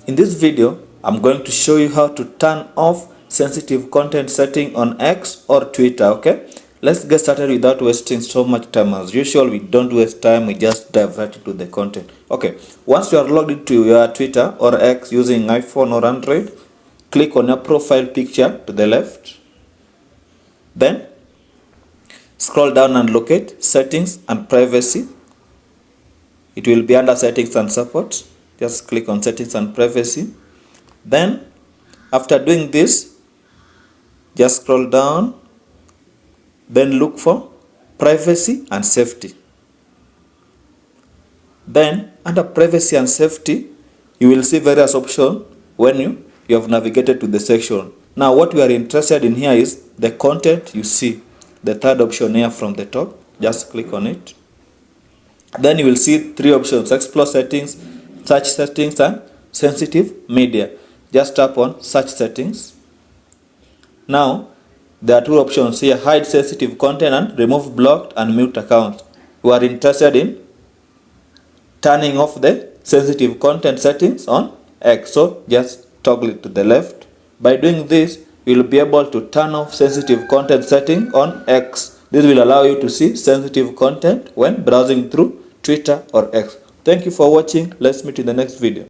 In this video, I'm going to show you how to turn off sensitive content setting on X or Twitter, okay? Let's get started without wasting so much time. As usual, we don't waste time, we just dive right into the content. Okay, once you are logged into your Twitter or X using iPhone or Android, click on your profile picture to the left. Then, scroll down and locate Settings and Privacy. It will be under Settings and Support. Just click on Settings and Privacy. Then, after doing this, just scroll down, then look for Privacy and Safety. Then, under Privacy and Safety, you will see various options when you have navigated to the section. Now, what we are interested in here is the content you see. The third option here from the top, just click on it. Then you will see three options: Explore Settings, Search Settings, and Sensitive Media. Just tap on Search Settings. Now, there are two options here: Hide Sensitive Content and Remove Blocked and Mute Accounts. We are interested in turning off the sensitive content settings on X. So, just toggle it to the left. By doing this, you will be able to turn off sensitive content setting on X. This will allow you to see sensitive content when browsing through Twitter or X. Thank you for watching. Let's meet in the next video.